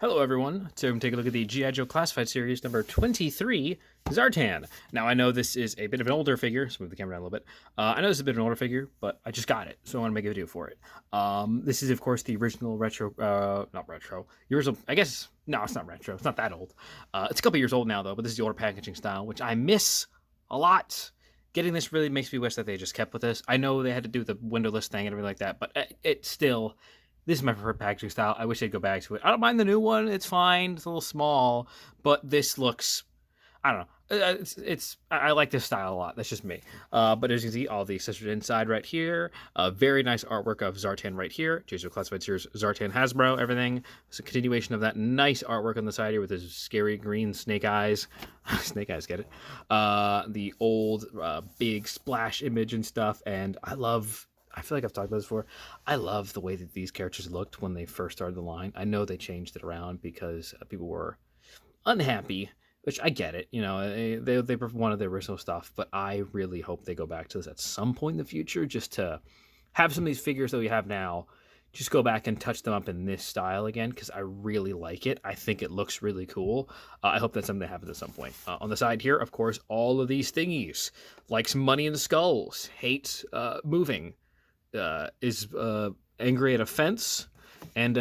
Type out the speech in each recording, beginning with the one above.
Hello everyone, so we're going to take a look at the G.I Joe Classified Series number 23, Zartan. Now I know this is a bit of an older figure, let's move the camera down a little bit. I know this is a bit of an older figure, but I just got it, so I want to make a video for it. This is of course the original retro, not retro, the original, I guess, no it's not retro, it's not that old. It's a couple years old now though, but this is the older packaging style, which I miss a lot. Getting this really makes me wish that they just kept with this. I know they had to do the windowless thing and everything like that, but it still... This is my preferred packaging style. I wish they'd go back to it. I don't mind the new one. It's fine. It's a little small, but this looks, I don't know. I like this style a lot. That's just me. But as you can see, all the accessories inside right here. Very nice artwork of Zartan right here. G.I Joe Classified Series Zartan Hasbro, everything. It's a continuation of that nice artwork on the side here with his scary green snake eyes. Snake eyes, get it? The old big splash image and stuff. And I feel like I've talked about this before. I love the way that these characters looked when they first started the line. I know they changed it around because people were unhappy, which I get it. You know, they wanted the original stuff, but I really hope they go back to this at some point in the future, just to have some of these figures that we have now, just go back and touch them up in this style again, because I really like it. I think it looks really cool. I hope that's something that happens at some point. On the side here, of course, all of these thingies. Likes money in skulls, hates moving. Is angry at a fence, and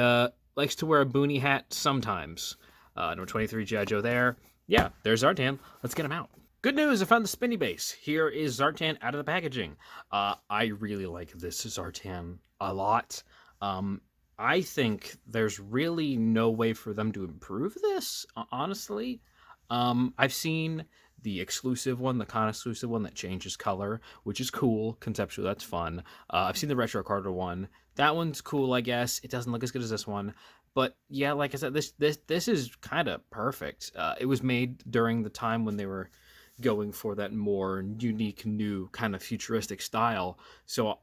likes to wear a boonie hat sometimes. Number 23, G.I. Joe there. Yeah, there's Zartan. Let's get him out. Good news, I found the spinny base. Here is Zartan out of the packaging. I really like this Zartan a lot. I think there's really no way for them to improve this, honestly. I've seen the exclusive one, the con exclusive one that changes color, which is cool. Conceptually, that's fun. I've seen the retro Carter one. That one's cool, I guess. It doesn't look as good as this one, but yeah, like I said, this is kind of perfect. It was made during the time when they were going for that more unique, new kind of futuristic style. So,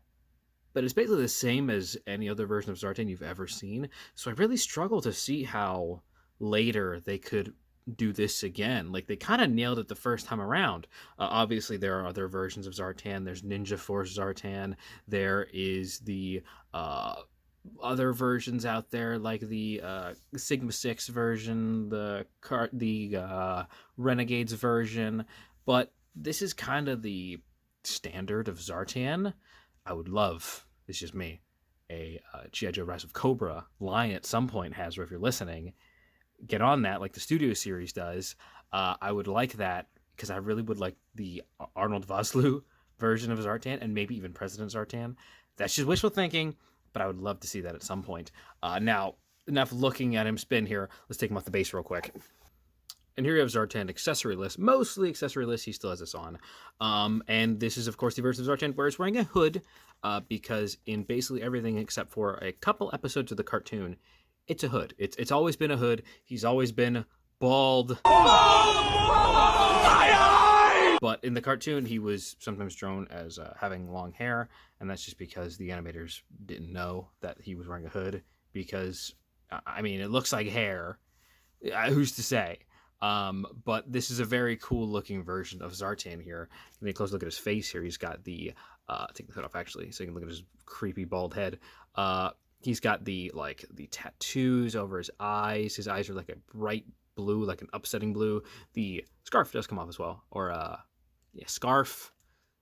but it's basically the same as any other version of Zartan you've ever seen. So I really struggle to see how later they could do this again. Like, they kind of nailed it the first time around. Obviously there are other versions of Zartan. There's Ninja Force Zartan. There is the other versions out there, like the Sigma 6 version, the Renegades version, but this is kind of the standard of Zartan. I would love, it's just me, a G.I. Joe Rise of Cobra line at some point, Hasbro, if you're listening. Get on that like the Studio Series does. I would like that, because I really would like the Arnold Vosloo version of Zartan, and maybe even President Zartan. That's just wishful thinking, but I would love to see that at some point. Now, enough looking at him spin here. Let's take him off the base real quick. And here you have Zartan accessory list, mostly accessory list. He still has this on. And this is, of course, the version of Zartan where it's wearing a hood, because in basically everything except for a couple episodes of the cartoon, it's a hood. It's always been a hood. He's always been bald. But in the cartoon, he was sometimes drawn as having long hair, and that's just because the animators didn't know that he was wearing a hood, because, I mean, it looks like hair. Who's to say? But this is a very cool looking version of Zartan here. When you close look at his face here, he's got the, take the hood off actually, so you can look at his creepy bald head. He's got the tattoos over his eyes. His eyes are like a bright blue, like an upsetting blue. The scarf does come off as well, or scarf,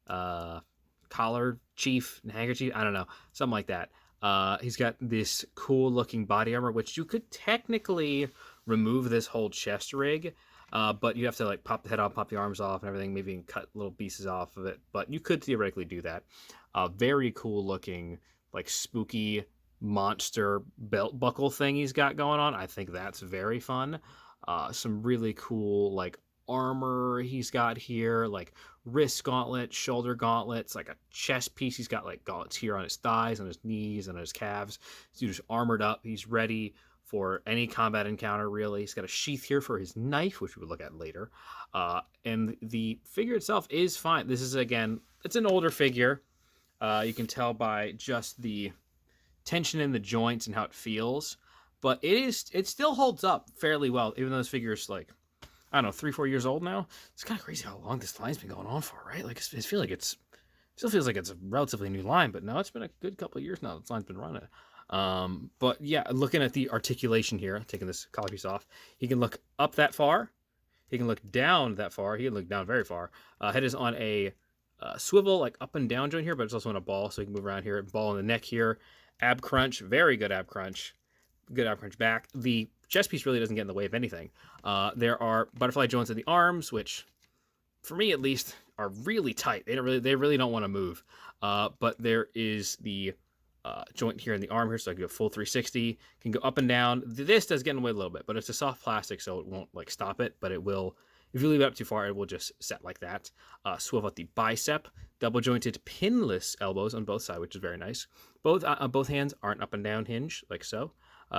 collar, chief, handkerchief. I don't know, something like that. He's got this cool looking body armor, which you could technically remove this whole chest rig, but you have to like pop the head off, pop the arms off, and everything. Maybe cut little pieces off of it, but you could theoretically do that. Very cool looking, like spooky monster belt buckle thing he's got going on. I think that's very fun. Some really cool like armor he's got here, like wrist gauntlets, shoulder gauntlets, like a chest piece. He's got like gauntlets here on his thighs, on his knees, and on his calves. So he's just armored up. He's ready for any combat encounter, really. He's got a sheath here for his knife, which we will look at later. And the figure itself is fine. This is, again, it's an older figure. You can tell by just the tension in the joints and how it feels, but it still holds up fairly well, even though this figure is like, I don't know, 3-4 years old now. It's kind of crazy how long this line's been going on for, right? Like, it still feels like it's a relatively new line, but no, it's been a good couple of years now this line's been running. But yeah, looking at the articulation here, taking this collar piece off, he can look up that far. He can look down that far. He can look down very far. Head is on a swivel, like up and down joint here, but it's also on a ball, so he can move around here. Ball in the neck here. Ab crunch, very good ab crunch. Good ab crunch back. The chest piece really doesn't get in the way of anything. There are butterfly joints in the arms, which, for me at least, are really tight. They really don't want to move. But there is the joint here in the arm here, so I can go full 360. Can go up and down. This does get in the way a little bit, but it's a soft plastic, so it won't like stop it. But it will, if you leave it up too far, it will just set like that. Swivel at the bicep. Double jointed pinless elbows on both sides, which is very nice. Both hands are an up and down hinge, like so.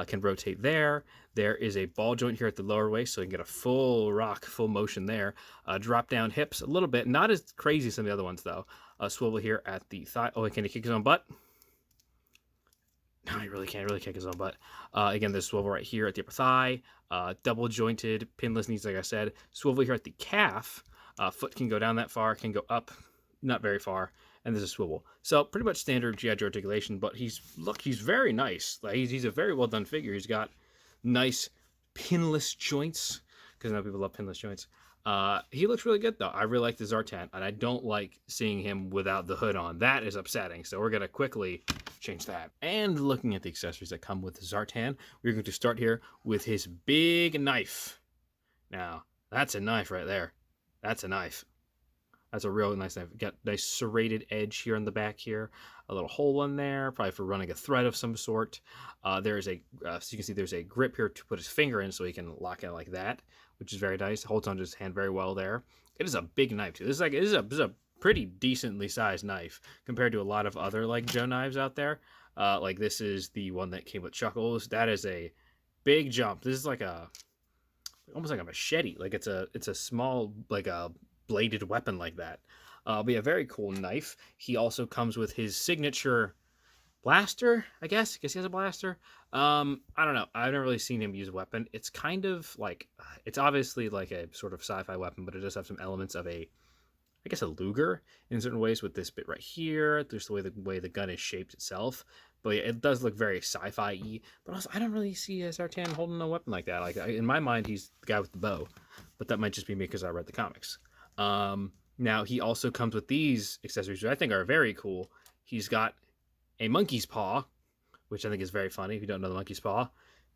Can rotate there. There is a ball joint here at the lower waist, so you can get a full rock, full motion there. Drop down hips a little bit, not as crazy as some of the other ones though. Swivel here at the thigh. Oh, can he kick his own butt? No, he really can't really kick his own butt. Again, there's swivel right here at the upper thigh. Double jointed pinless knees, like I said. Swivel here at the calf. Foot can go down that far, can go up, not very far. And there's a swivel. So pretty much standard G.I. Joe articulation, but he's very nice. Like he's a very well done figure. He's got nice pinless joints, because I know people love pinless joints. He looks really good though. I really like the Zartan, and I don't like seeing him without the hood on. That is upsetting. So we're gonna quickly change that. And looking at the accessories that come with the Zartan, we're going to start here with his big knife. Now, that's a knife right there. That's a knife. That's a real nice knife. Got nice serrated edge here on the back here. A little hole in there, probably for running a thread of some sort. There's a, so you can see there's a grip here to put his finger in so he can lock it like that, which is very nice. Holds onto his hand very well there. It is a big knife too. This is a pretty decently sized knife compared to a lot of other like Joe knives out there. Like this is the one that came with Chuckles. That is a big jump. This is like almost like a machete. Like it's a small, like a bladed weapon like that. But yeah, very cool knife. He also comes with his signature blaster, I guess. I guess he has a blaster. I don't know. I've never really seen him use a weapon. It's kind of like, it's obviously like a sort of sci-fi weapon, but it does have some elements of a, I guess, a Luger in certain ways with this bit right here. There's the way the gun is shaped itself. But yeah, it does look very sci-fi-y. But also, I don't really see Zartan holding a weapon like that. Like in my mind, he's the guy with the bow. But that might just be me because I read the comics. Now, he also comes with these accessories, which I think are very cool. He's got a monkey's paw, which I think is very funny. If you don't know the monkey's paw,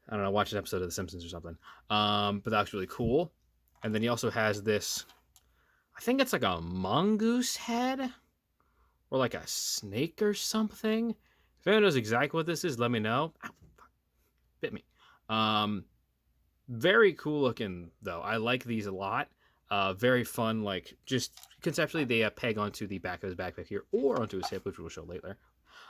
I don't know, watch an episode of The Simpsons or something. But that's really cool. And then he also has this, I think it's like a mongoose head or like a snake or something. If anyone knows exactly what this is, let me know. Ow, fuck. Bit me. Very cool looking though. I like these a lot. Very fun, like just conceptually they peg onto the back of his backpack here or onto his hip, which we'll show later.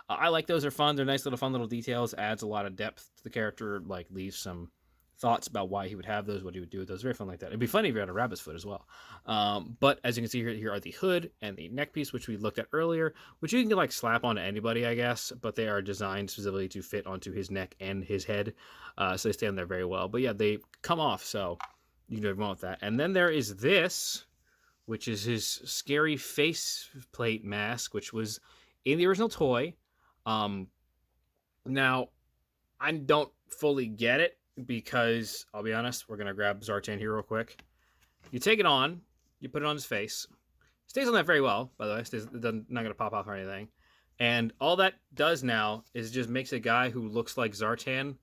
I like those. Are fun. They're nice little fun little details. Adds a lot of depth to the character. Like leaves some thoughts about why he would have those, what he would do with those. Very fun like that. It'd be funny if you had a rabbit's foot as well. But as you can see here are the hood and the neck piece, which we looked at earlier, which you can like slap onto anybody, I guess, but they are designed specifically to fit onto his neck and his head. So they stay on there very well. But yeah, they come off, so you can do wrong with that. And then there is this, which is his scary face plate mask, which was in the original toy. Now, I don't fully get it because, I'll be honest, we're going to grab Zartan here real quick. You take it on, you put it on his face. It stays on that very well, by the way. It's not going to pop off or anything. And all that does now is just makes a guy who looks like Zartan,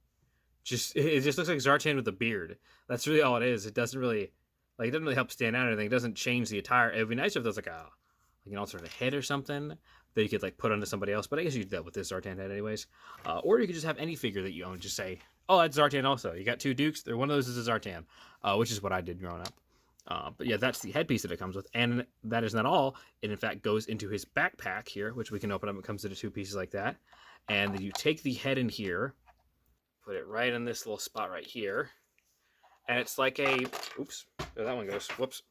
it just looks like Zartan with a beard. That's really all it is. It doesn't really help stand out or anything. It doesn't change the attire. It would be nice if there was like an alternate head or something that you could like put onto somebody else. But I guess you could do that with this Zartan head anyways. Or you could just have any figure that you own. Just say, oh, that's Zartan also. You got two Dukes. One of those is a Zartan, which is what I did growing up. But yeah, that's the headpiece that it comes with. And that is not all. It in fact goes into his backpack here, which we can open up. It comes into two pieces like that. And then you take the head in here, put it right in this little spot right here. And it's like oops, there that one goes. Whoops.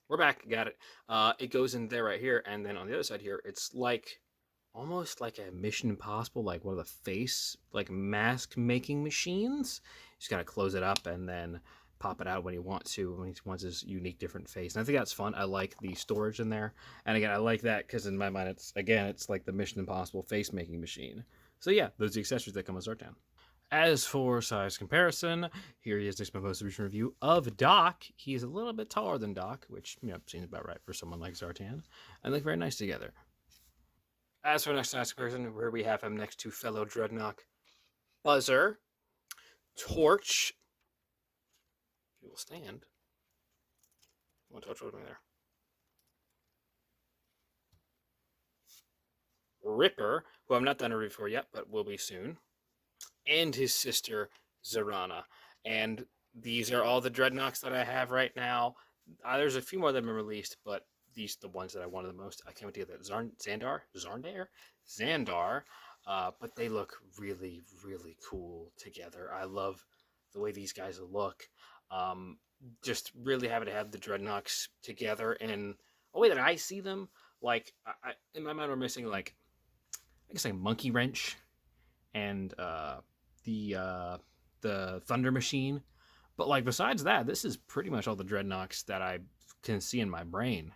We're back. Got it. It goes in there right here. And then on the other side here, it's like almost like a Mission Impossible, like one of the face, like mask making machines. You just got to close it up and then pop it out when he wants to, when he wants his unique different face. And I think that's fun. I like the storage in there. And again, I like that because in my mind, it's like the Mission Impossible face making machine. So yeah, those are the accessories that come with Zartan. As for size comparison, here he is next to my most recent review of Doc. He is a little bit taller than Doc, which seems about right for someone like Zartan, and look very nice together. As for next size comparison, where we have him next to fellow Dreadnought Buzzer, Torch. He will stand. One touch with me there. Ripper, who I'm not done a review for yet, but will be soon, and his sister Zarana. And these are all the Dreadnoughts that I have right now. There's a few more that have been released, but these are the ones that I wanted the most. I can't wait to get that Xandar. But they look really, really cool together. I love the way these guys look. Just really happy to have the Dreadnoughts together in a way that I see them. Like, in my mind, we're missing, like, I guess, like Monkey Wrench and the Thunder Machine. But, like, besides that, this is pretty much all the Dreadnoughts that I can see in my brain.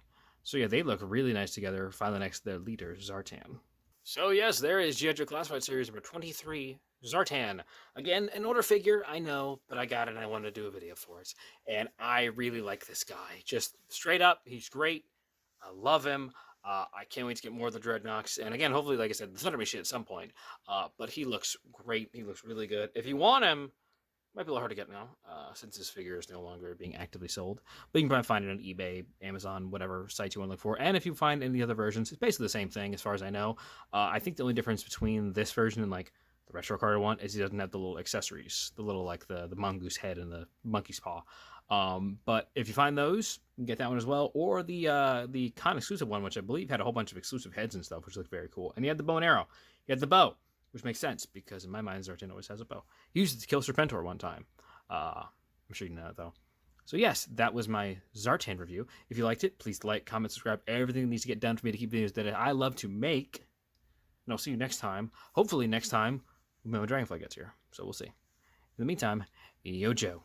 So, yeah, they look really nice together. Finally, next to their leader, Zartan. So, yes, there is G.I Joe Classified Series number 23, Zartan. Again, an older figure, I know, but I got it and I wanted to do a video for it. And I really like this guy. Just straight up, he's great. I love him. I can't wait to get more of the Dreadnoughts. And again, hopefully, like I said, the Thunder Machine at some point. But he looks great. He looks really good. If you want him, might be a little hard to get now, since this figure is no longer being actively sold. But you can probably find it on eBay, Amazon, whatever sites you want to look for. And if you find any other versions, it's basically the same thing as far as I know. I think the only difference between this version and like the retro card one is he doesn't have the little accessories, the little like the mongoose head and the monkey's paw. But if you find those, you can get that one as well, or the con exclusive one, which I believe had a whole bunch of exclusive heads and stuff, which looked very cool. And he had the bow and arrow. He had the bow, which makes sense because in my mind, Zartan always has a bow. He used it to kill Serpentor one time. I'm sure you know that though. So yes, that was my Zartan review. If you liked it, please like, comment, subscribe. Everything needs to get done for me to keep videos that I love to make. And I'll see you next time. Hopefully next time when Dragonfly gets here. So we'll see. In the meantime, yo Joe.